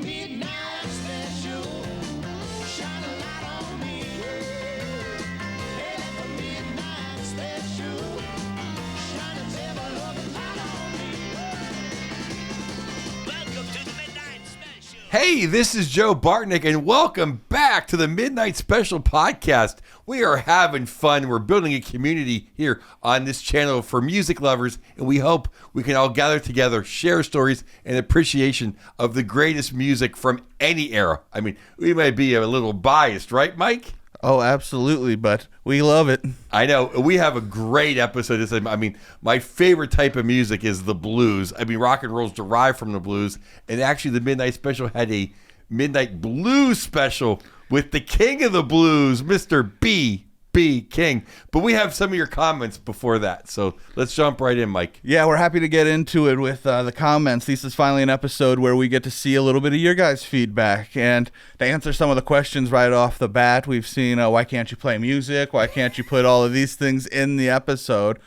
midnight special. Shine a light on me. Hey, let the midnight special. Shine a devil-loving light on me. Welcome to the midnight special. Hey, this is Joe Bartnick, and welcome back to the Midnight Special podcast. We are having fun. We're building a community here on this channel for music lovers, and we hope we can all gather together, share stories, and appreciation of the greatest music from any era. I mean, we might be a little biased, right, Mike? Oh, absolutely, but we love it. I know. We have a great episode. I mean, my favorite type of music is the blues. I mean, rock and roll is derived from the blues, and actually the Midnight Special had a Midnight Blues special with the king of the blues, Mr. B.B. King. But we have some of your comments before that, so let's jump right in, Mike. Yeah, we're happy to get into it with the comments. This is finally an episode where we get to see a little bit of your guys' feedback. And to answer some of the questions right off the bat, we've seen, why can't you play music? Why can't you put all of these things in the episode?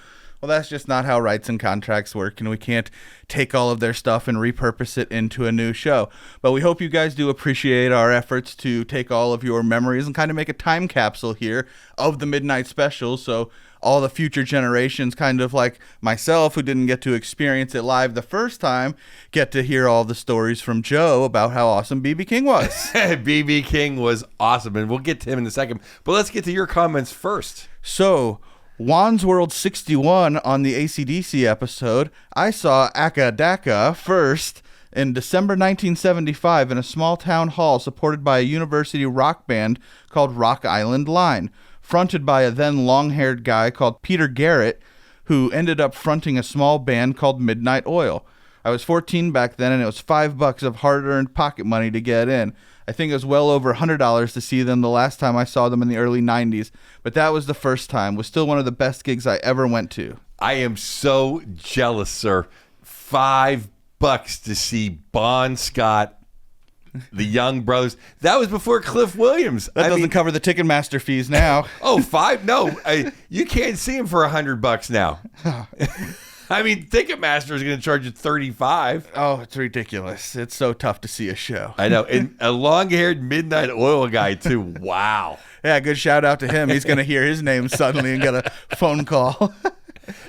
Well, that's just not how rights and contracts work, and we can't take all of their stuff and repurpose it into a new show. But we hope you guys do appreciate our efforts to take all of your memories and kind of make a time capsule here of the Midnight Special, so all the future generations, kind of like myself, who didn't get to experience it live the first time, get to hear all the stories from Joe about how awesome B.B. King was. B.B. King was awesome, and we'll get to him in a second. But let's get to your comments first. So, Juan's World 61 on the AC/DC episode, I saw Akka Daka first in December 1975 in a small town hall supported by a university rock band called Rock Island Line, fronted by a then long-haired guy called Peter Garrett, who ended up fronting a small band called Midnight Oil. I was 14 back then, and it was $5 of hard-earned pocket money to get in. I think it was well over $100 to see them the last time I saw them in the early 90s, but that was the first time. It was still one of the best gigs I ever went to. I am so jealous, sir. $5 to see Bon Scott, the Young Brothers. That was before Cliff Williams. That doesn't cover the Ticketmaster fees now. Oh, $5? No, you can't see him for $100 now. I mean, Ticketmaster is going to charge you $35. Oh, it's ridiculous. It's so tough to see a show. I know. And a long-haired Midnight Oil guy, too. Wow. Yeah, good shout out to him. He's going to hear his name suddenly and get a phone call.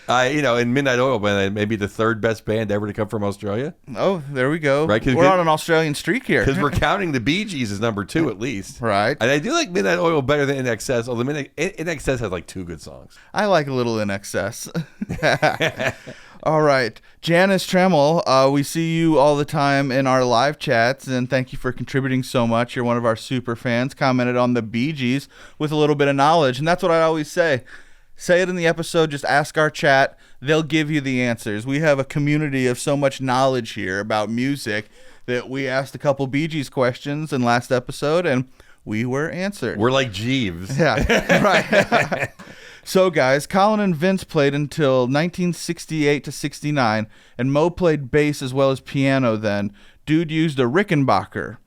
In Midnight Oil, maybe the third best band ever to come from Australia. Oh, there we go. Right, we're on an Australian streak here. Because we're counting the Bee Gees as number 2 at least. Right. And I do like Midnight Oil better than INXS, although INXS has like 2 good songs. I like a little INXS. All right. Janice Tremmel, we see you all the time in our live chats, and thank you for contributing so much. You're one of our super fans. Commented on the Bee Gees with a little bit of knowledge, and that's what I always say. Say it in the episode, just ask our chat. They'll give you the answers. We have a community of so much knowledge here about music that we asked a couple Bee Gees questions in last episode, and we were answered. We're like Jeeves. Yeah, right. So, guys, Colin and Vince played until 1968 to 69, and Mo played bass as well as piano then. Dude used a Rickenbacker.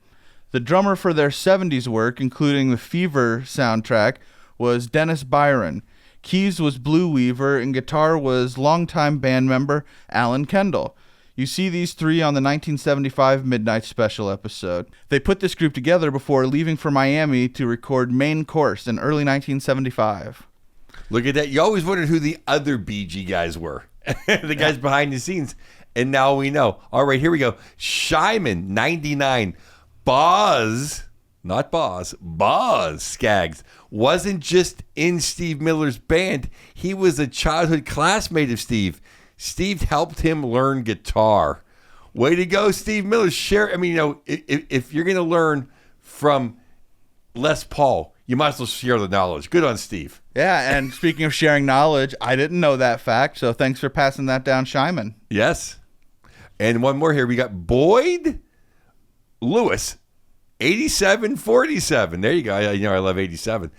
The drummer for their 70s work, including the Fever soundtrack, was Dennis Byron. Keys was Blue Weaver, and guitar was longtime band member Alan Kendall. You see these three on the 1975 Midnight Special episode. They put this group together before leaving for Miami to record Main Course in early 1975. Look at that. You always wondered who the other Bee Gee guys were. The guys behind the scenes. And now we know. All right, here we go. Shyman, 99. Boz, not Boz, Boz Skaggs wasn't just in Steve Miller's band. He was a childhood classmate of Steve. Steve helped him learn guitar. Way to go, Steve Miller. Share. I mean, if you're going to learn from Les Paul, you might as well share the knowledge. Good on Steve. Yeah, and speaking of sharing knowledge, I didn't know that fact, so thanks for passing that down, Shyman. Yes. And one more here. We got Boyd Lewis, 87-47. There you go. I love 87.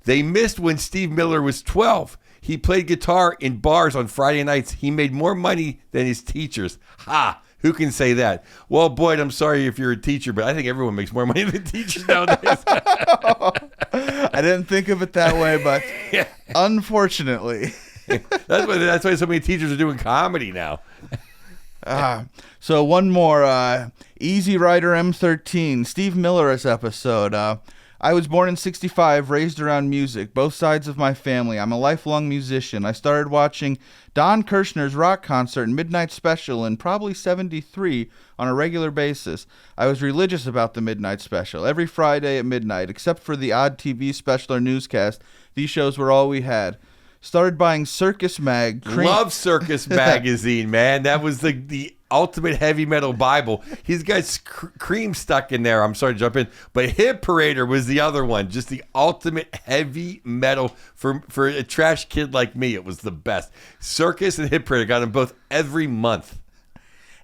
They missed when Steve Miller was 12. He played guitar in bars on Friday nights. He made more money than his teachers. Ha! Who can say that? Well, Boyd, I'm sorry if you're a teacher, but I think everyone makes more money than teachers nowadays. I didn't think of it that way, but unfortunately. That's why so many teachers are doing comedy now. So one more, Easy Rider M13, Steve Miller's episode. I was born in 65, raised around music, both sides of my family. I'm a lifelong musician. I started watching Don Kirshner's rock concert and Midnight Special in probably 73 on a regular basis. I was religious about the Midnight Special. Every Friday at midnight, except for the odd TV special or newscast, these shows were all we had. Started buying Circus Mag. Love Circus Magazine, man. That was the ultimate heavy metal Bible. He's got Cream stuck in there. I'm sorry to jump in, but Hit Parader was the other one. Just the ultimate heavy metal for a trash kid like me. It was the best. Circus and Hit Parader got them both every month.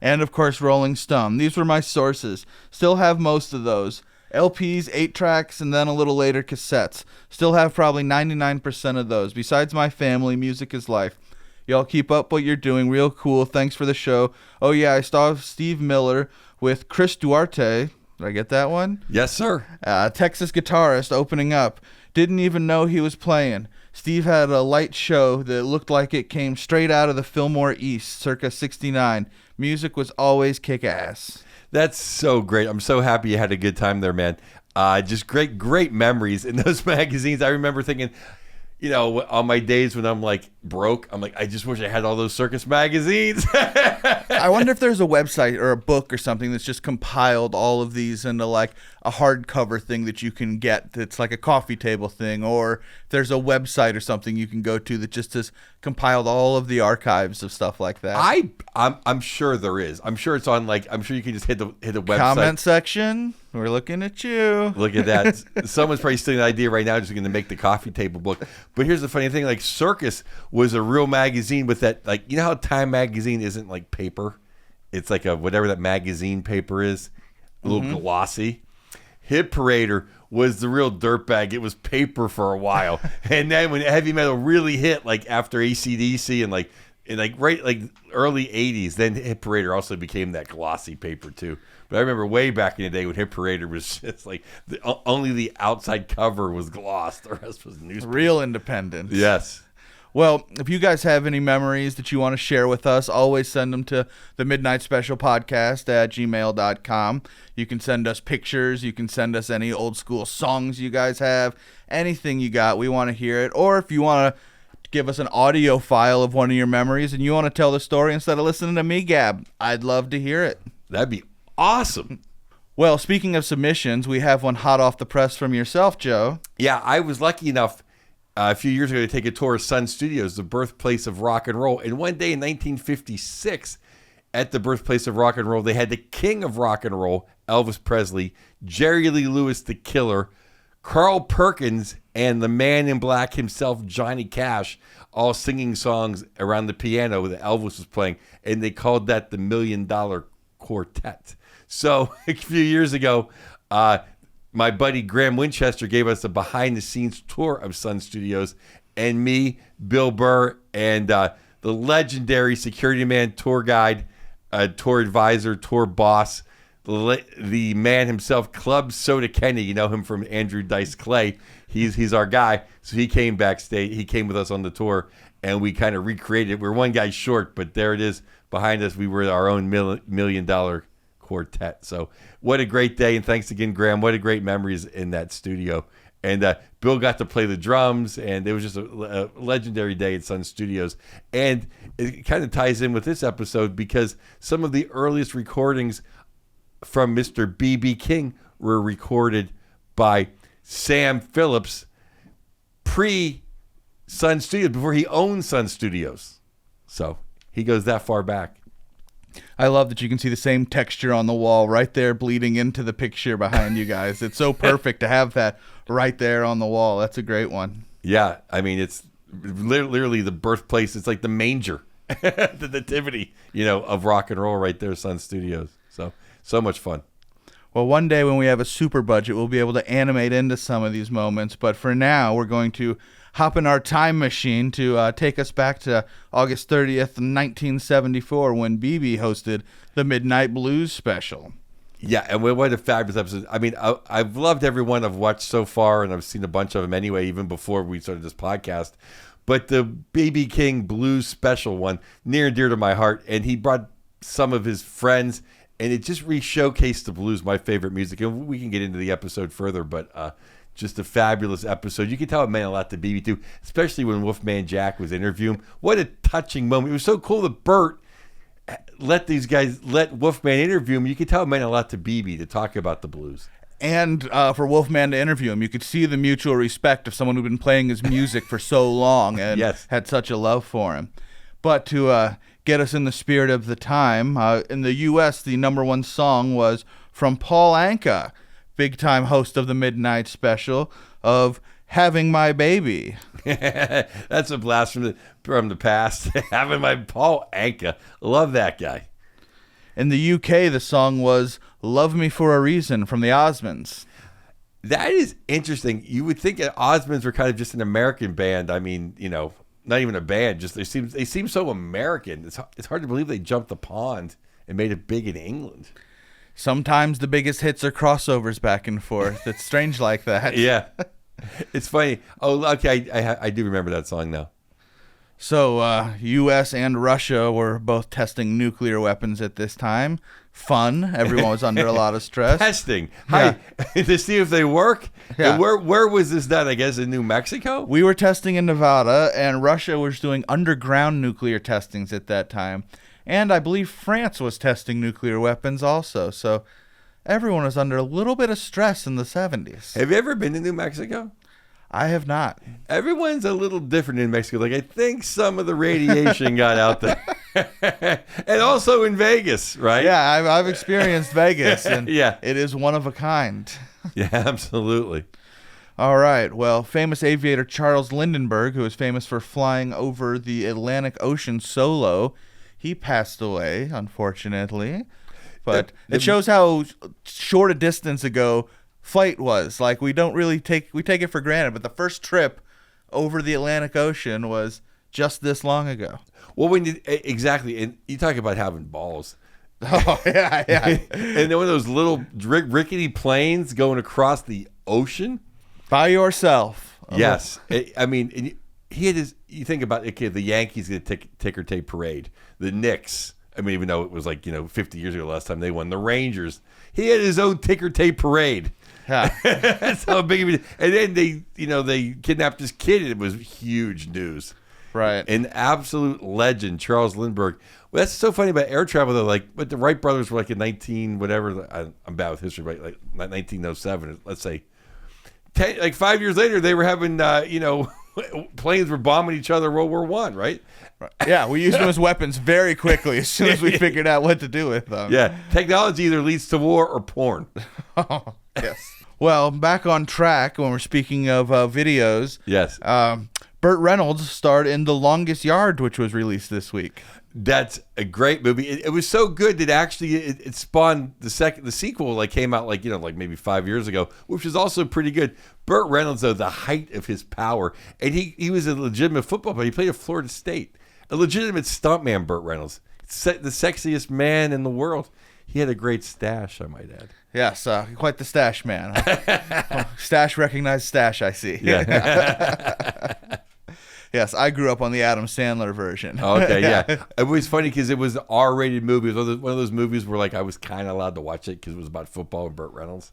And of course, Rolling Stone. These were my sources. Still have most of those. LPs, 8 tracks, and then a little later cassettes. Still have probably 99% of those. Besides my family, music is life. Y'all keep up what you're doing. Real cool. Thanks for the show. Oh, yeah, I saw Steve Miller with Chris Duarte. Did I get that one? Yes, sir. Texas guitarist opening up. Didn't even know he was playing. Steve had a light show that looked like it came straight out of the Fillmore East, circa 69. Music was always kick-ass. That's so great. I'm so happy you had a good time there, man. Just great memories in those magazines. I remember thinking, you know, on my days when I'm like broke, I'm like, I just wish I had all those Circus magazines. I wonder if there's a website or a book or something that's just compiled all of these into like a hardcover thing that you can get that's like a coffee table thing, or if there's a website or something you can go to that just has compiled all of the archives of stuff like that. I'm sure there is. I'm sure it's on like, I'm sure you can just hit the website. Comment section. We're looking at you. Look at that. Someone's probably stealing an idea right now, just going to make the coffee table book. But here's the funny thing: like Circus was a real magazine with that, like, you know how Time magazine isn't like paper; it's like a whatever that magazine paper is, a little glossy. Hit Parader was the real dirtbag. It was paper for a while, and then when heavy metal really hit, like after AC/DC and like early '80s, then Hit Parader also became that glossy paper too. But I remember way back in the day when Hit Parader was just like only the outside cover was glossed, the rest was newspaper. Real independent. Yes. Well, if you guys have any memories that you want to share with us, always send them to the Midnight Special Podcast at gmail.com. You can send us pictures. You can send us any old school songs you guys have. Anything you got, we want to hear it. Or if you want to give us an audio file of one of your memories and you want to tell the story instead of listening to me gab, I'd love to hear it. That'd be awesome. Well, speaking of submissions, we have one hot off the press from yourself, Joe. Yeah, I was lucky enough a few years ago to take a tour of Sun Studios, the birthplace of rock and roll. And one day in 1956, at the birthplace of rock and roll, they had the king of rock and roll, Elvis Presley, Jerry Lee Lewis, the Killer, Carl Perkins, and the man in black himself, Johnny Cash, all singing songs around the piano that Elvis was playing. And they called that the $1 Million Quartet. So a few years ago, my buddy Graham Winchester gave us a behind-the-scenes tour of Sun Studios, and me, Bill Burr, and the legendary security man, tour guide, tour advisor, tour boss, the man himself, Club Soda Kenny. You know him from Andrew Dice Clay. He's our guy. So he came backstage. He came with us on the tour, and we kind of recreated it. We're one guy short, but there it is behind us. We were our own $1 Million Quartet. So what a great day, and thanks again, Graham. What a great memories in that studio. And Bill got to play the drums, and it was just a legendary day at Sun Studios. And it kind of ties in with this episode because some of the earliest recordings from Mr. B.B. King were recorded by Sam Phillips pre-Sun Studios, before he owned Sun Studios. So he goes that far back. I love that you can see the same texture on the wall right there bleeding into the picture behind you guys. It's so perfect to have that right there on the wall. That's a great one. Yeah, I mean, it's literally the birthplace. It's like the manger, the nativity, of rock and roll right there, Sun Studios. So much fun. Well, one day when we have a super budget, we'll be able to animate into some of these moments. But for now, we're going to hop in our time machine to take us back to August 30th, 1974, when BB hosted the Midnight Blues Special. Yeah, and what a fabulous episode. I mean, I've loved every one I've watched so far, and I've seen a bunch of them anyway, even before we started this podcast. But the BB King Blues Special one, near and dear to my heart, and he brought some of his friends, and it just re-showcased the blues, my favorite music. And we can get into the episode further, but just a fabulous episode. You can tell it meant a lot to BB too, especially when Wolfman Jack was interviewing him. What a touching moment. It was so cool that Bert let Wolfman interview him. You could tell it meant a lot to BB to talk about the blues. And for Wolfman to interview him, you could see the mutual respect of someone who'd been playing his music for so long and Yes. had such a love for him. But to get us in the spirit of the time, in the U.S., the number one song was from Paul Anka, big-time host of the Midnight Special, of Having My Baby. That's a blast from the past. Having my Paul Anka. Love that guy. In the UK, the song was Love Me For a Reason from the Osmonds. That is interesting. You would think that Osmonds were kind of just an American band. I mean, not even a band. Just they seem so American. It's hard to believe they jumped the pond and made it big in England. Sometimes the biggest hits are crossovers back and forth. It's strange like that. Yeah, it's funny. Oh, okay. I do remember that song now. So, U.S. and Russia were both testing nuclear weapons at this time. Fun. Everyone was under a lot of stress. Testing. Yeah. Hi, to see if they work. Yeah. And where was this done? I guess in New Mexico. We were testing in Nevada, and Russia was doing underground nuclear testings at that time. And I believe France was testing nuclear weapons also. So everyone was under a little bit of stress in the 70s. Have you ever been to New Mexico? I have not. Everyone's a little different in Mexico. Like, I think some of the radiation got out there. And also in Vegas, right? Yeah, I've experienced Vegas, and Yeah. it is one of a kind. Yeah, absolutely. All right. Well, famous aviator Charles Lindbergh, who is famous for flying over the Atlantic Ocean solo, he passed away, unfortunately. But it shows how short a distance ago flight was. Like, we take it for granted, but the first trip over the Atlantic Ocean was just this long ago. Well, exactly, and you talk about having balls. Oh, yeah. And then one of those little rickety planes going across the ocean. By yourself. Yes. I mean, he had his, you think about, okay, the Yankees get a ticker tape parade. The Knicks, I mean, even though it was like, 50 years ago last time they won. The Rangers, he had his own ticker tape parade. Yeah. That's how big of it is. And then they kidnapped this kid, and it was huge news. Right. An absolute legend, Charles Lindbergh. Well, that's so funny about air travel, though. Like, but the Wright brothers were like in I'm bad with history, but like 1907, let's say. 5 years later, they were having, planes were bombing each other in World War I, right? Yeah, we used them as weapons very quickly as soon as we figured out what to do with them. Yeah, technology either leads to war or porn. Oh, yes. Well, back on track when we're speaking of videos. Yes. Burt Reynolds starred in The Longest Yard, which was released this week. That's a great movie. It was so good that actually it spawned the sequel. Came out maybe 5 years ago, which was also pretty good. Burt Reynolds, though, the height of his power, and he was a legitimate football player. He played at Florida State, a legitimate stuntman. Burt Reynolds, the sexiest man in the world. He had a great stash, I might add. Yes, quite the stash man. Stash recognized stash, I see. Yeah. Yes, I grew up on the Adam Sandler version. Okay, yeah. It was funny because it was an R-rated movie. It was one of those movies where I was kind of allowed to watch it because it was about football and Burt Reynolds.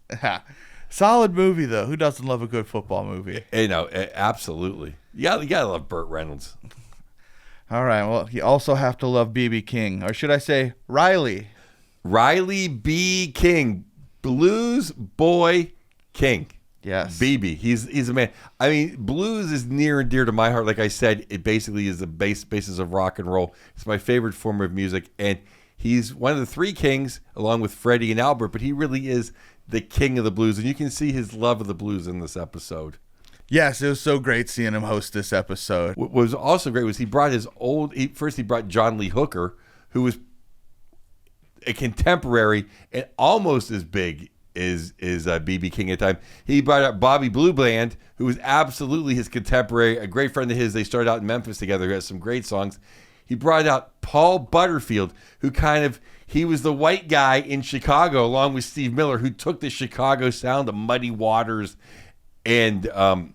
Solid movie, though. Who doesn't love a good football movie? Absolutely. You gotta love Burt Reynolds. All right, well, you also have to love B.B. King. Or should I say Riley? Riley B. King. Blues Boy King. Yes. BB. He's a man. I mean, blues is near and dear to my heart. Like I said, it basically is the basis of rock and roll. It's my favorite form of music. And he's one of the three kings, along with Freddie and Albert, but he really is the king of the blues. And you can see his love of the blues in this episode. Yes, it was so great seeing him host this episode. What was also great was he brought he brought John Lee Hooker, who was a contemporary and almost as big is B.B. King at the time. He brought out Bobby Blue Bland, who was absolutely his contemporary, a great friend of his. They started out in Memphis together. He has some great songs. He brought out Paul Butterfield, who he was the white guy in Chicago, along with Steve Miller, who took the Chicago sound, the Muddy Waters, and kind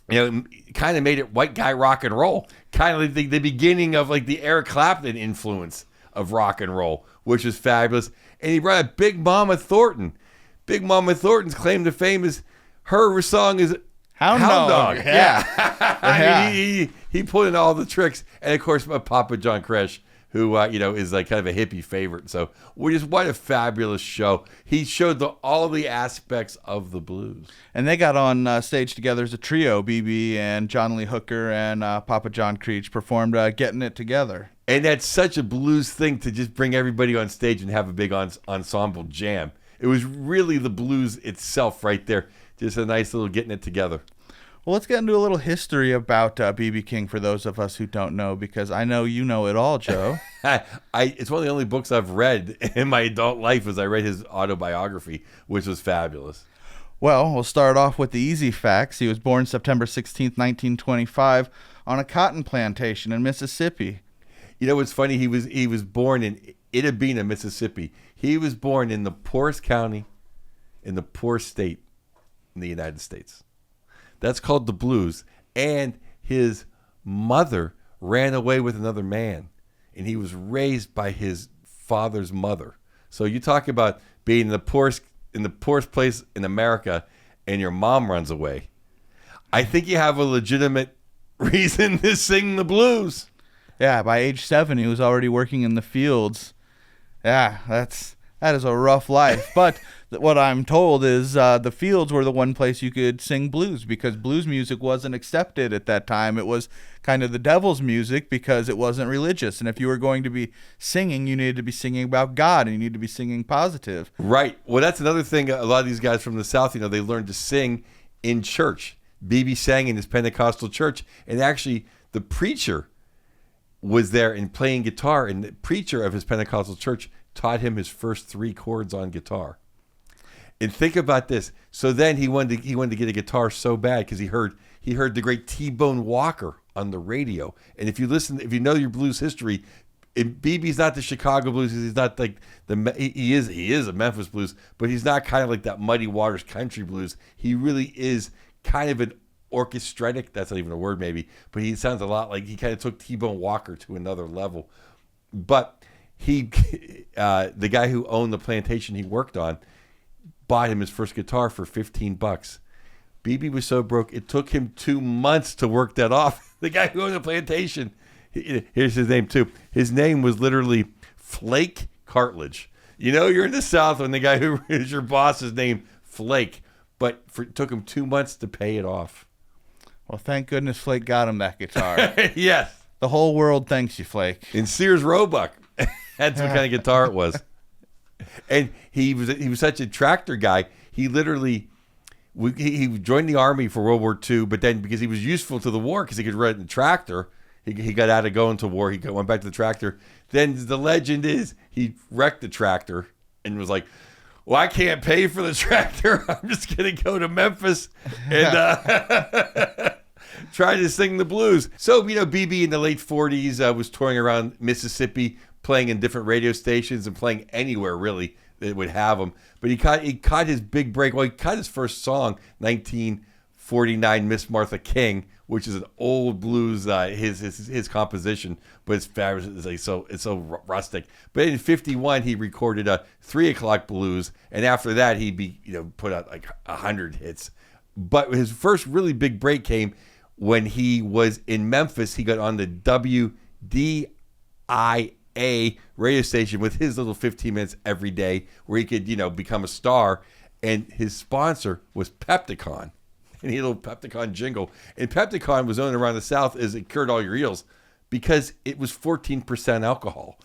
of made it white guy rock and roll. Kind of like the beginning of the Eric Clapton influence of rock and roll, which is fabulous. And he brought up Big Mama Thornton. Big Mama Thornton's claim to fame is her song is Hound Dog. Yeah. I mean, he put in all the tricks. And, of course, my Papa John Creach, who, is like kind of a hippie favorite. So what a fabulous show. He showed all the aspects of the blues. And they got on stage together as a trio. BB and John Lee Hooker and Papa John Creach performed Getting It Together. And that's such a blues thing to just bring everybody on stage and have a big ensemble jam. It was really the blues itself right there. Just a nice little getting it together. Well, let's get into a little history about B.B. King for those of us who don't know, because I know you know it all, Joe. It's one of the only books I've read in my adult life was I read his autobiography, which was fabulous. Well, we'll start off with the easy facts. He was born September 16th, 1925, on a cotton plantation in Mississippi. You know what's funny? He was born in Itabena, Mississippi. He was born in the poorest county in the poorest state in the United States. That's called the blues. And his mother ran away with another man, and he was raised by his father's mother. So you talk about being in the poorest place in America, and your mom runs away. I think you have a legitimate reason to sing the blues. Yeah, by age 7, he was already working in the fields. Yeah, that is a rough life. But what I'm told is the fields were the one place you could sing blues, because blues music wasn't accepted at that time. It was kind of the devil's music because it wasn't religious. And if you were going to be singing, you needed to be singing about God, and you needed to be singing positive. Right. Well, that's another thing. A lot of these guys from the South, they learned to sing in church. B.B. sang in his Pentecostal church, and actually the preacher was there and playing guitar, and the preacher of his Pentecostal church taught him his first 3 chords on guitar. And think about this. So then he wanted to get a guitar so bad because he heard the great T-Bone Walker on the radio. And if you know your blues history, BB's not the Chicago blues. He's not like he is a Memphis blues, but he's not kind of like that Muddy Waters country blues. He really is kind of an orchestratic. That's not even a word, maybe, but he sounds a lot like he kind of took T-Bone Walker to another level. But the guy who owned the plantation he worked on bought him his first guitar for $15. BB was so broke it took him 2 months to work that off. The guy who owned the plantation, here's his name too. His name was literally Flake Cartledge. You're in the South when the guy who is your boss is named Flake, but it took him 2 months to pay it off. Well, thank goodness Flake got him that guitar. Yes. The whole world thanks you, Flake. In Sears Roebuck. That's what kind of guitar it was. And he was such a tractor guy. He literally he joined the Army for World War II, but then because he was useful to the war because he could ride the tractor, he got out of going to war. He went back to the tractor. Then the legend is he wrecked the tractor and was like, well, I can't pay for the tractor. I'm just going to go to Memphis and try to sing the blues. So, BB in the late 40s was touring around Mississippi, playing in different radio stations and playing anywhere, really, that would have him. But he caught his big break. Well, he caught his first song, 1949, Miss Martha King, which is an old blues, his composition, but it's fabulous. It's so rustic. But in 51, he recorded a 3 o'clock blues, and after that, he put out like 100 hits. But his first really big break came when he was in Memphis. He got on the WDIA radio station with his little 15 minutes every day, where he could become a star. And his sponsor was Pepticon. And he had a little Pepticon jingle. And Pepticon was known around the South as it cured all your ills because it was 14% alcohol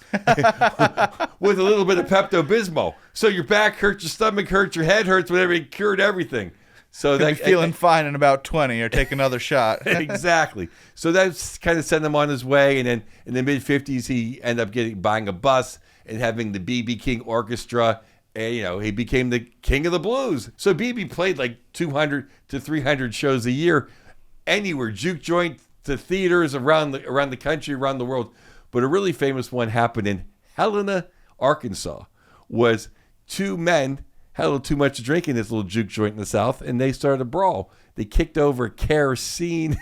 with a little bit of Pepto-Bismol. So your back hurts, your stomach hurts, your head hurts, whatever. It cured everything. So that feeling fine in about 20 or take another shot. Exactly. So that's kind of sent him on his way. And then in the mid-50s, he ended up buying a bus and having the B.B. King Orchestra. And, he became the king of the blues. So B.B. played like 200 to 300 shows a year, anywhere, juke joint to theaters around the country, around the world. But a really famous one happened in Helena, Arkansas, was 2 men had a little too much to drink in this little juke joint in the South, and they started a brawl. They kicked over a kerosene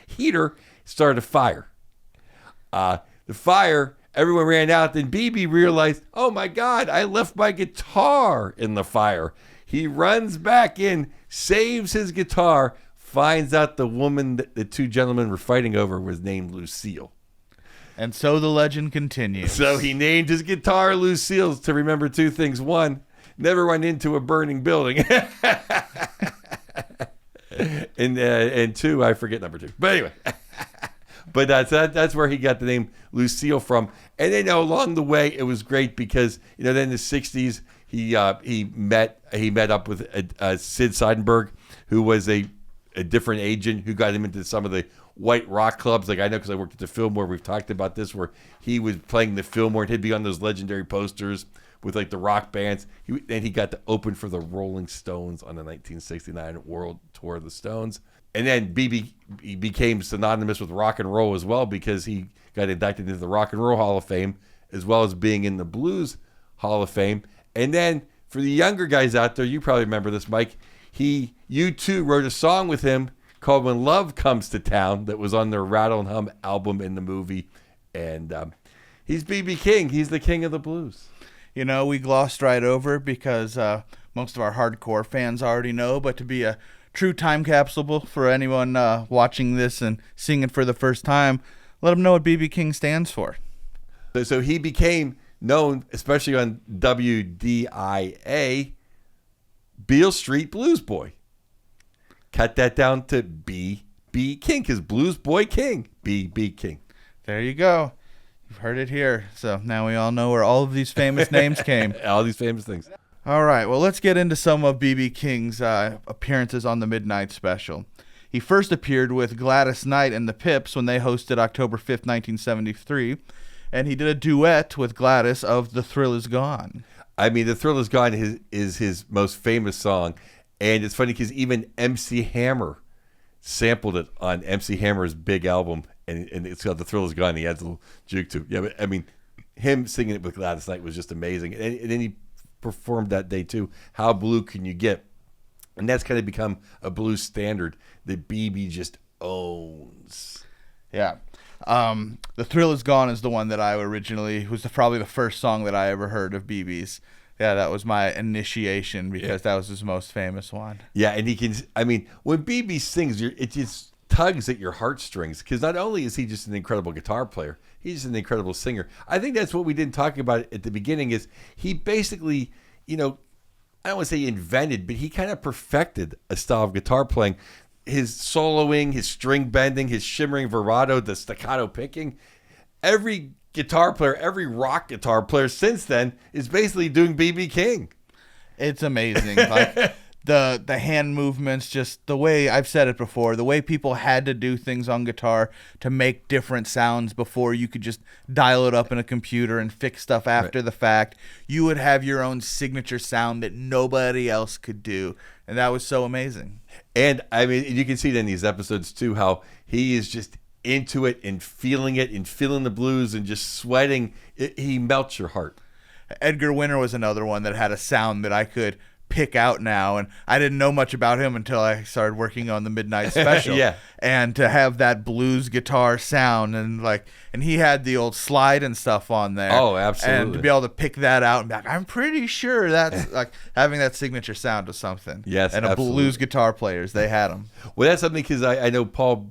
heater, started a fire. The fire Everyone ran out. Then BB realized, oh my God, I left my guitar in the fire. He runs back in, saves his guitar, finds out the woman that the two gentlemen were fighting over was named Lucille. And so the legend continues. So he named his guitar Lucille to remember two things. One, never run into a burning building. and two, I forget number two. But anyway, but that's where he got the name Lucille from. And then along the way, it was great because then in the '60s he met up with Sid Seidenberg, who was a different agent who got him into some of the white rock clubs. Like I know because I worked at the Fillmore. We've talked about this where he was playing the Fillmore and he'd be on those legendary posters with like the rock bands. He got to open for the Rolling Stones on the 1969 World Tour of the Stones. And then he became synonymous with rock and roll as well because he got inducted into the Rock and Roll Hall of Fame as well as being in the Blues Hall of Fame. And then for the younger guys out there, you probably remember this, Mike. U2 wrote a song with him called When Love Comes to Town that was on their Rattle and Hum album in the movie. And he's B.B. King. He's the king of the blues. We glossed right over because most of our hardcore fans already know, but to be a true time capsule for anyone watching this and seeing it for the first time, let them know what B.B. King stands for. So he became known, especially on WDIA, Beale Street Blues Boy. Cut that down to B.B. King, because Blues Boy King, B.B. King. There you go. You've heard it here. So now we all know where all of these famous names came. All these famous things. All right, well, let's get into some of B.B. King's appearances on the Midnight Special. He first appeared with Gladys Knight and the Pips when they hosted October 5th, 1973, and he did a duet with Gladys of The Thrill Is Gone. I mean, The Thrill Is Gone is his most famous song, and it's funny because even MC Hammer sampled it on MC Hammer's big album, and it's called The Thrill Is Gone. He adds a little juke to it. Yeah, but I mean, him singing it with Gladys Knight was just amazing. And then he performed that day too. How Blue Can You Get? And that's kind of become a blues standard that BB just owns. Yeah. The Thrill Is Gone is the one that I originally was probably the first song that I ever heard of BB's. Yeah, that was my initiation because that was his most famous one. Yeah, and he can. I mean, when BB sings, it just tugs at your heartstrings because not only is he just an incredible guitar player, he's an incredible singer. I think that's what we didn't talk about at the beginning. Is he basically, I don't want to say invented, but he kind of perfected a style of guitar playing. His soloing, his string bending, his shimmering vibrato, the staccato picking. Every guitar player, every rock guitar player since then is basically doing B.B. King. It's amazing. Like the hand movements, just the way I've said it before, the way people had to do things on guitar to make different sounds before you could just dial it up in a computer and fix stuff after the fact. You would have your own signature sound that nobody else could do. And that was so amazing. And I mean, you can see it in these episodes too, how he is just into it and feeling the blues and just sweating. He melts your heart. Edgar Winter was another one that had a sound that I could pick out now, and I didn't know much about him until I started working on the Midnight Special. Yeah. And to have that blues guitar sound and he had the old slide and stuff on there. Oh, absolutely. And to be able to pick that out and be like, I'm pretty sure that's like having that signature sound of something. Yes, and absolutely. Blues guitar players, they had them. Well, that's something because I know Paul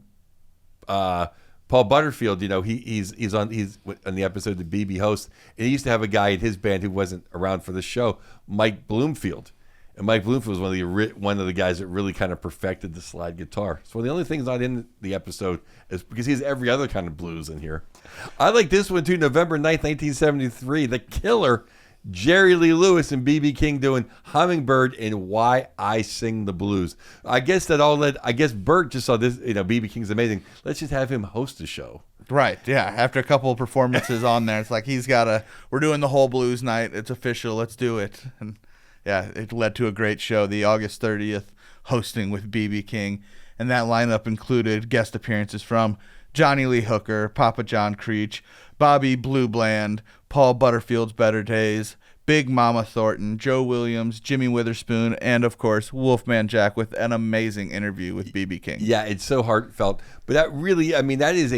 Butterfield, he's on the episode that BB hosts, and he used to have a guy in his band who wasn't around for the show, Mike Bloomfield. And Mike Bloomfield was one of the guys that really kind of perfected the slide guitar. So the only thing not in the episode is because he has every other kind of blues in here. I like this one too, November 9th, 1973, The Killer, Jerry Lee Lewis and B.B. King doing Hummingbird and Why I Sing the Blues. I guess Bert just saw this, B.B. King's amazing. Let's just have him host the show. Right, yeah. After a couple of performances on there, it's like we're doing the whole blues night. It's official. Let's do it. And yeah, it led to a great show, the August 30th hosting with B.B. King. And that lineup included guest appearances from Johnny Lee Hooker, Papa John Creach, Bobby Blue Bland, Paul Butterfield's Better Days, Big Mama Thornton, Joe Williams, Jimmy Witherspoon, and, of course, Wolfman Jack with an amazing interview with B.B. King. Yeah, it's so heartfelt. But that really, that is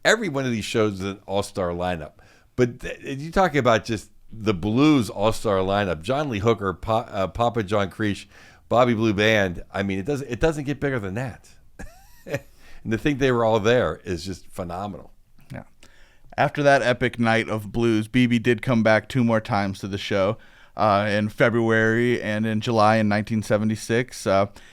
every one of these shows is an all-star lineup. But you talking about just the blues all-star lineup: John Lee Hooker, Papa John Creach, Bobby Blue Band. I mean, it doesn't get bigger than that. And to think they were all there is just phenomenal. Yeah. After that epic night of blues, BB did come back 2 more times to the show, in February and in July in 1976.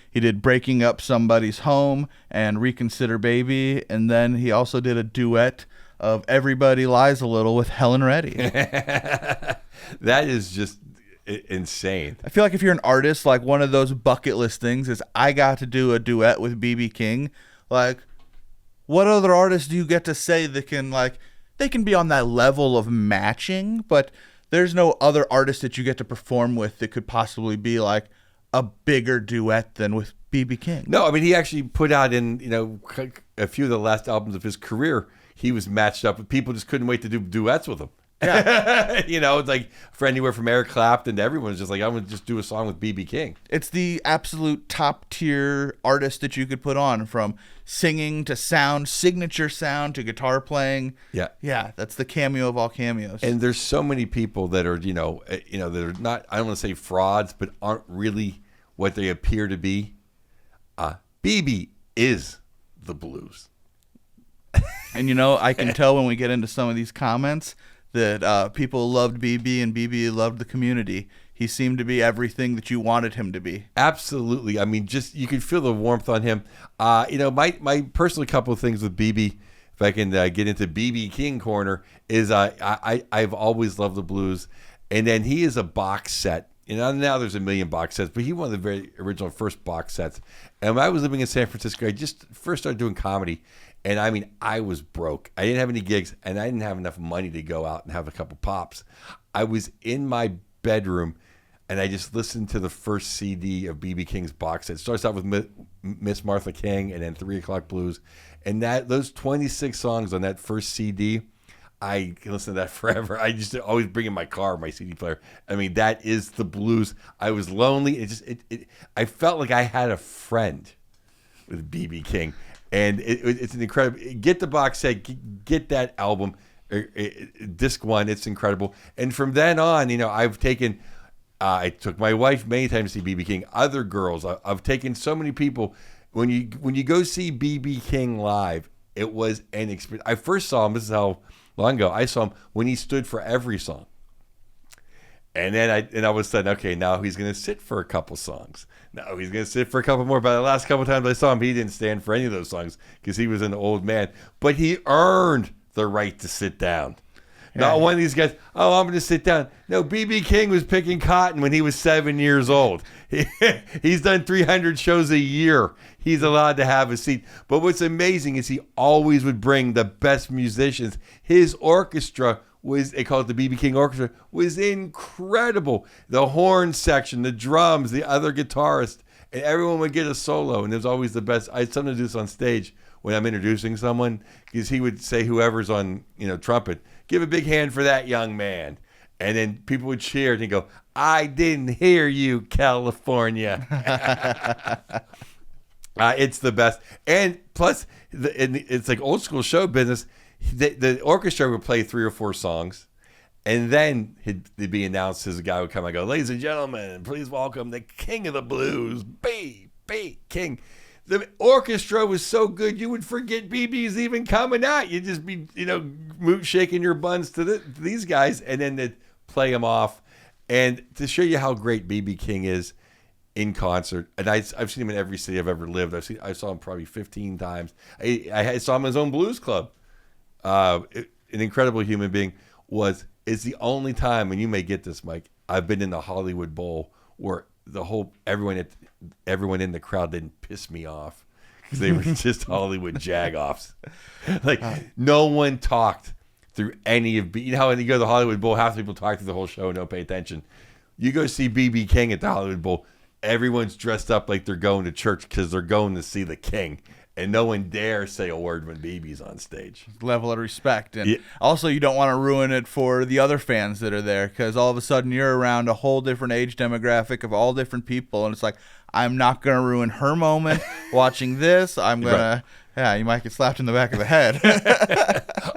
He did Breaking Up Somebody's Home and Reconsider Baby, and then he also did a duet of Everybody Lies a Little with Helen Reddy. That is just insane. I feel like if you're an artist, like one of those bucket list things is I got to do a duet with BB King. Like, what other artists do you get to say that can, like, they can be on that level of matching, but there's no other artist that you get to perform with that could possibly be like a bigger duet than with BB King. No, I mean, he actually put out in, a few of the last albums of his career, he was matched up with people just couldn't wait to do duets with him. Yeah. It's like for anywhere from Eric Clapton to everyone's just like, I'm going to just do a song with BB King. It's the absolute top tier artist that you could put on, from singing to sound, signature sound to guitar playing. Yeah. Yeah. That's the cameo of all cameos. And there's so many people that are, that are not, I don't want to say frauds, but aren't really what they appear to be. BB is the blues. And I can tell when we get into some of these comments that people loved BB and BB loved the community. He seemed to be everything that you wanted him to be. Absolutely. I mean, just you could feel the warmth on him. My personal couple of things with BB, if I can get into BB King corner, is I've always loved the blues. And then he is a box set. Now there's a million box sets, but he one of the very original first box sets. And when I was living in San Francisco, I just first started doing comedy. And I mean, I was broke. I didn't have any gigs, and I didn't have enough money to go out and have a couple pops. I was in my bedroom, and I just listened to the first CD of BB King's box set. It starts out with Miss Martha King and then 3 O'Clock Blues. And those 26 songs on that first CD, I can listen to that forever. I just always bring in my car, my CD player. I mean, that is the blues. I was lonely. I felt like I had a friend with BB King. And it's an incredible. Get the box set. Get that album, disc 1. It's incredible. And from then on, I've taken. I took my wife many times to see BB King. Other girls. I've taken so many people. When you go see BB King live, it was an experience. I first saw him. This is how long ago I saw him when he stood for every song. And then I was sudden, okay, now he's going to sit for a couple songs. No, he's going to sit for a couple more. But the last couple times I saw him, he didn't stand for any of those songs because he was an old man. But he earned the right to sit down. Yeah. Not one of these guys, I'm going to sit down. No, B.B. King was picking cotton when he was 7 years old. He's done 300 shows a year. He's allowed to have a seat. But what's amazing is he always would bring the best musicians. His orchestra they call it the BB King Orchestra, was incredible. The horn section, the drums, the other guitarists, and everyone would get a solo, and it was always the best. I had something to do this on stage when I'm introducing someone, because he would say, whoever's on trumpet, give a big hand for that young man. And then people would cheer, and he'd go, I didn't hear you, California. It's the best. And plus, it's like old school show business. The orchestra would play 3 or 4 songs, and then he'd be announced as a guy would come and go, ladies and gentlemen, please welcome the king of the blues, B.B. King. The orchestra was so good you would forget BB's even coming out. You'd just be, shaking your buns to these guys, and then they'd play them off. And to show you how great BB King is in concert, and I've seen him in every city I've ever lived. I saw him probably 15 times. I saw him in his own blues club. An incredible human being. It's the only time, and you may get this, Mike, I've been in the Hollywood Bowl where everyone in the crowd didn't piss me off because they were just Hollywood jagoffs. Like no one talked through any of how when you go to the Hollywood Bowl, half the people talk through the whole show and don't pay attention. You go see BB King at the Hollywood Bowl, everyone's dressed up like they're going to church because they're going to see the king. and no one dare say a word when BB's on stage. Level of respect. And Yeah. also, you don't want to ruin it for the other fans that are there, because all of a sudden you're around a whole different age demographic of all different people, and it's like, I'm not going to ruin her moment watching this. I'm going to, yeah, you might get slapped in the back of the head.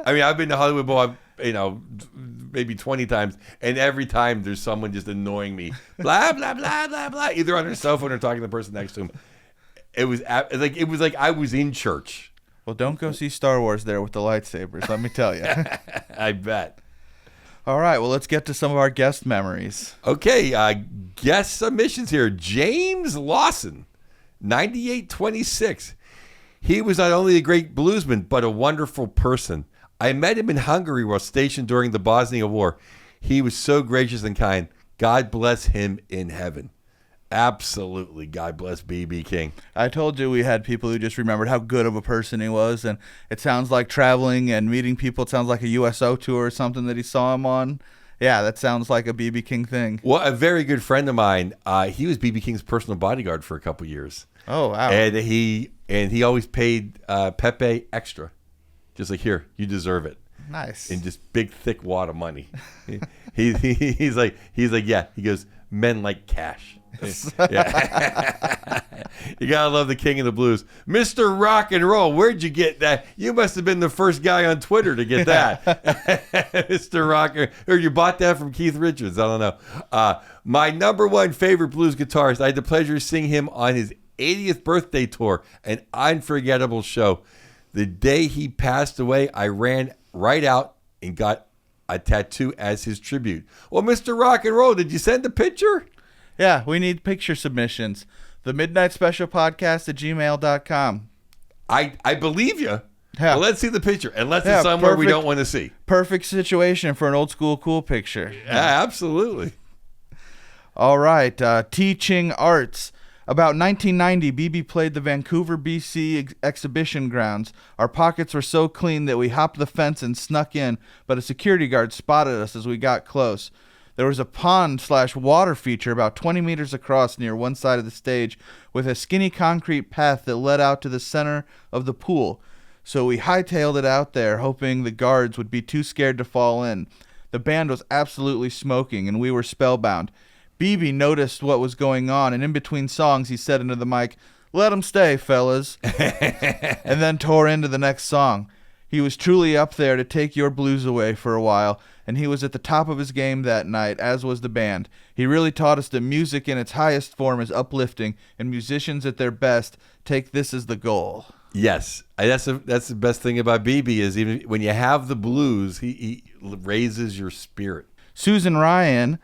I mean, I've been to Hollywood Bowl, maybe 20 times, and every time there's someone just annoying me, blah, blah, blah, blah, blah, either on their cell phone or talking to the person next to him. It was like I was in church. Well, don't go see Star Wars there with the lightsabers, let me tell you. I bet. All right, well, let's get to some of our guest memories. Okay, guest submissions here. James Lawson, 9826. He was not only a great bluesman, but a wonderful person. I met him in Hungary while stationed during the Bosnia War. He was so gracious and kind. God bless him in heaven. Absolutely. God bless B.B. King. I told you we had people who just remembered how good of a person he was, and it sounds like traveling and meeting people. It sounds like a USO tour or something that he saw him on. Yeah, that sounds like a B.B. King thing. Well, a very good friend of mine, he was B.B. King's personal bodyguard for a couple years. Oh, wow. And he always paid Pepe extra. Just like, here, you deserve it. Nice. In just big, thick wad of money. He's like, yeah. He goes, men like cash. Yeah. You gotta love the king of the blues, Mr. Rock and Roll. Where'd you get that? You must have been the first guy on Twitter to get that. Mr. Rock, or you bought that from Keith Richards. I don't know. My number one favorite blues guitarist. I had the pleasure of seeing him on his 80th birthday tour, an unforgettable show. The day he passed away, I ran right out and got a tattoo as his tribute. Well, Mr. Rock and Roll, did you send a picture? Yeah, we need picture submissions. The Midnight Special Podcast at gmail.com. I believe you. Yeah. Well, let's see the picture, unless it's somewhere we don't want to see. Perfect situation for an old school cool picture. Yeah, absolutely. All right, teaching arts. About 1990, BB played the Vancouver, BC exhibition grounds. Our pockets were so clean that we hopped the fence and snuck in, but a security guard spotted us as we got close. There was a pond/water feature about 20 meters across near one side of the stage with a skinny concrete path that led out to the center of the pool. So we hightailed it out there, hoping the guards would be too scared to fall in. The band was absolutely smoking, and we were spellbound. BB noticed what was going on, and in between songs, he said into the mic, "Let 'em stay, fellas," and then tore into the next song. He was truly up there to take your blues away for a while, and he was at the top of his game that night, as was the band. He really taught us that music in its highest form is uplifting, and musicians at their best take this as the goal. Yes, that's the best thing about BB is even when you have the blues, he raises your spirit. Susan Ryan,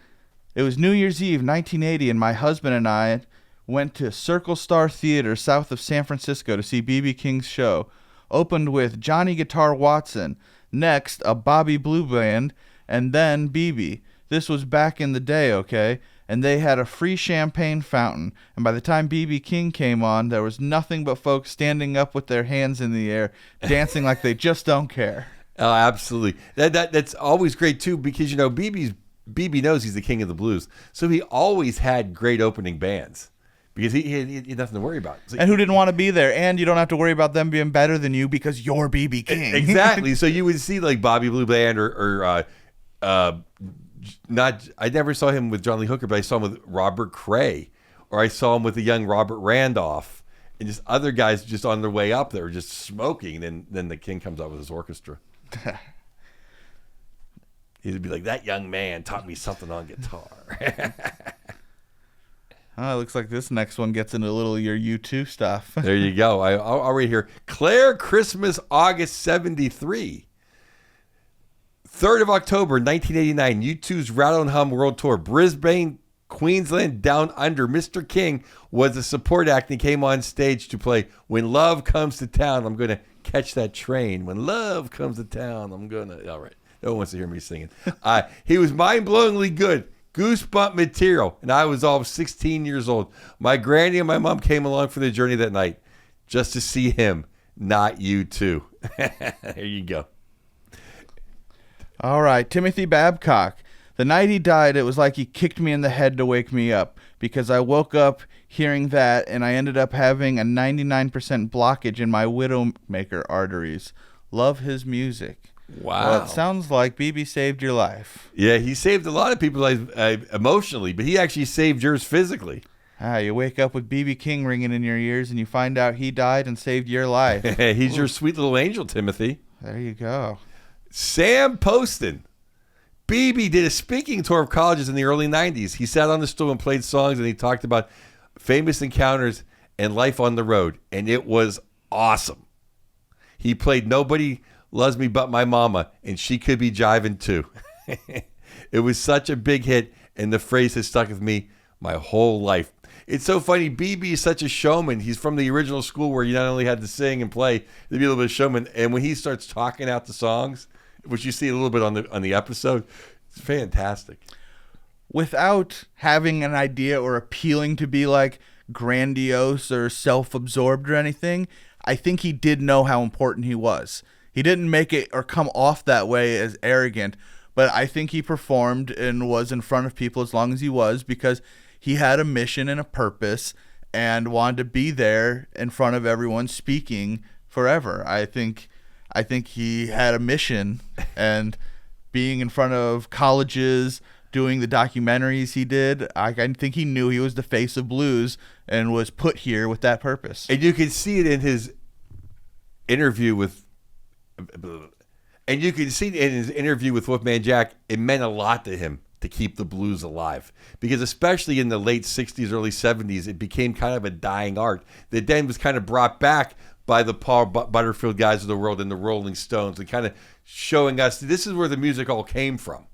it was New Year's Eve, 1980, and my husband and I went to Circle Star Theater south of San Francisco to see B.B. King's show. Opened with Johnny Guitar Watson, next a Bobby Blue Band, and then BB. This was back in the day, okay? And they had a free champagne fountain. And by the time B.B. King came on, there was nothing but folks standing up with their hands in the air, dancing like they just don't care. Oh, absolutely. That's always great too, because BB knows he's the king of the blues, so he always had great opening bands. Because he had nothing to worry about. So and who didn't want to be there? And you don't have to worry about them being better than you because you're B.B. King. Exactly. So you would see like Bobby Blue Band or not. I never saw him with John Lee Hooker, but I saw him with Robert Cray, or I saw him with the young Robert Randolph, and just other guys just on their way up there just smoking. And then the King comes out with his orchestra. He'd be like, "That young man taught me something on guitar." Oh, it looks like this next one gets into a little of your U2 stuff. There you go. I'll read here. Claire Christmas, August 73. 3rd of October, 1989. U2's Rattle and Hum World Tour. Brisbane, Queensland, Down Under. Mr. King was a support act and came on stage to play When Love Comes to Town. I'm going to catch that train. When love comes to town, I'm going to... All right. No one wants to hear me singing. He was mind-blowingly good. Goosebump material, and I was all 16 years old. My granny and my mom came along for the journey that night just to see him, not U2. There you go. All right, Timothy Babcock. The night he died, it was like he kicked me in the head to wake me up, because I woke up hearing that, and I ended up having a 99% blockage in my Widowmaker arteries. Love his music. Wow. Well, it sounds like BB saved your life. Yeah, he saved a lot of people emotionally, but he actually saved yours physically. You wake up with BB King ringing in your ears, and you find out he died and saved your life. He's your sweet little angel, Timothy. There you go. Sam Poston. BB did a speaking tour of colleges in the early 90s. He sat on the stool and played songs, and he talked about famous encounters and life on the road, and it was awesome. He played Nobody Loves Me But My Mama, and She Could Be Jivin' Too. It was such a big hit, and the phrase has stuck with me my whole life. It's so funny. BB is such a showman. He's from the original school where you not only had to sing and play, to be a little bit of showman, and when he starts talking out the songs, which you see a little bit on the episode, it's fantastic. Without having an idea or appealing to be like grandiose or self-absorbed or anything, I think he did know how important he was. He didn't make it or come off that way as arrogant, but I think he performed and was in front of people as long as he was because he had a mission and a purpose and wanted to be there in front of everyone speaking forever. I think he had a mission, and being in front of colleges, doing the documentaries he did, I think he knew he was the face of blues and was put here with that purpose. And you can see it in his interview with Wolfman Jack. It meant a lot to him to keep the blues alive, because especially in the late 60s, early 70s, it became kind of a dying art that then was kind of brought back by the Paul Butterfield guys of the world and the Rolling Stones, and kind of showing us this is where the music all came from.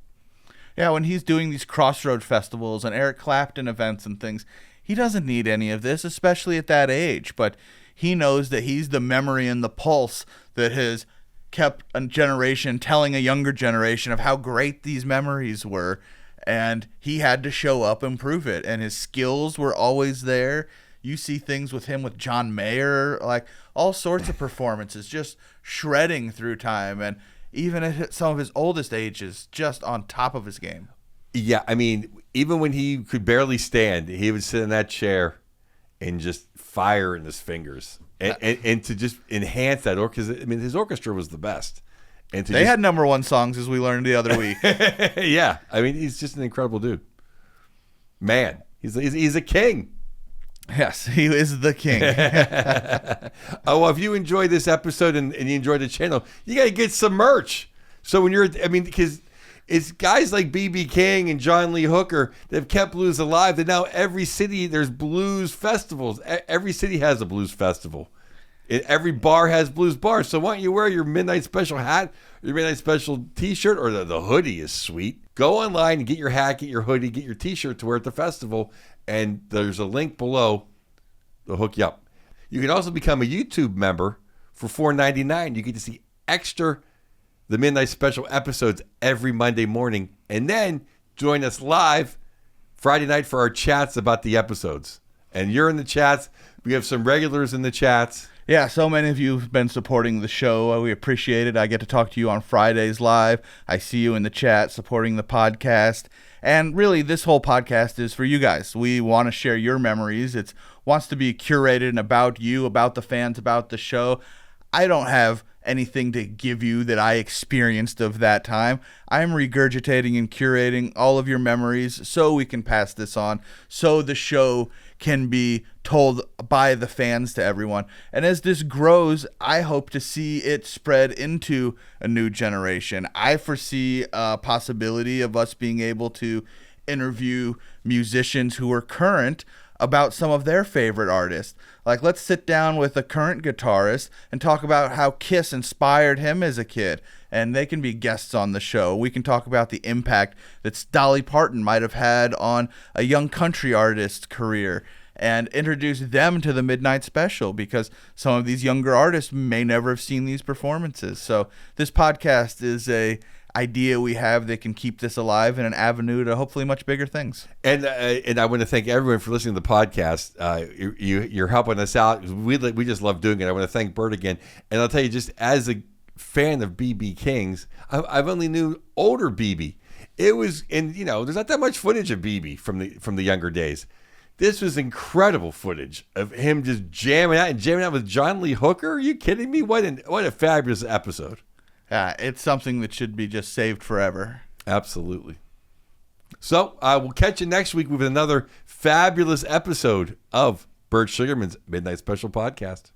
Yeah, when he's doing these Crossroad festivals and Eric Clapton events and things, he doesn't need any of this, especially at that age. But he knows that he's the memory and the pulse that has kept a generation telling a younger generation of how great these memories were. And he had to show up and prove it. And his skills were always there. You see things with him with John Mayer, like all sorts of performances, just shredding through time. And even at some of his oldest ages, just on top of his game. Yeah, I mean, even when he could barely stand, he would sit in that chair and just fire in his fingers. And to just enhance that orchestra, I mean, his orchestra was the best. And they had number one songs, as we learned the other week. Yeah, I mean, he's just an incredible dude. Man, he's a king. Yes, he is the king. Well, if you enjoyed this episode and you enjoyed the channel, you got to get some merch. So because it's guys like B.B. King and John Lee Hooker that have kept blues alive, that now every city, there's blues festivals. Every city has a blues festival. Every bar has blues bars. So why don't you wear your Midnight Special hat, your Midnight Special t-shirt, or the hoodie is sweet. Go online and get your hat, get your hoodie, get your t-shirt to wear at the festival. And there's a link below. They'll hook you up. You can also become a YouTube member for $4.99. You get to see the Midnight Special episodes every Monday morning. And then join us live Friday night for our chats about the episodes. And you're in the chats. We have some regulars in the chats. Yeah, so many of you have been supporting the show. We appreciate it. I get to talk to you on Fridays live. I see you in the chat supporting the podcast. And really, this whole podcast is for you guys. We want to share your memories. It wants to be curated and about you, about the fans, about the show. I don't have anything to give you that I experienced of that time. I'm regurgitating and curating all of your memories so we can pass this on, so the show can be told by the fans to everyone. And as this grows, I hope to see it spread into a new generation. I foresee a possibility of us being able to interview musicians who are current about some of their favorite artists. Like, let's sit down with a current guitarist and talk about how Kiss inspired him as a kid, and they can be guests on the show. We can talk about the impact that Dolly Parton might have had on a young country artist's career and introduce them to the Midnight Special, because some of these younger artists may never have seen these performances. So this podcast is a idea we have that can keep this alive in an avenue to hopefully much bigger things. And I want to thank everyone for listening to the podcast. You're helping us out. We just love doing it. I want to thank Bert again. And I'll tell you, just as a fan of B.B. King's, I've only knew older B.B. It was, and there's not that much footage of BB from the younger days. This was incredible footage of him just jamming out with John Lee Hooker. Are you kidding me? What a fabulous episode. It's something that should be just saved forever. Absolutely. So we'll catch you next week with another fabulous episode of Bert Sugarman's Midnight Special Podcast.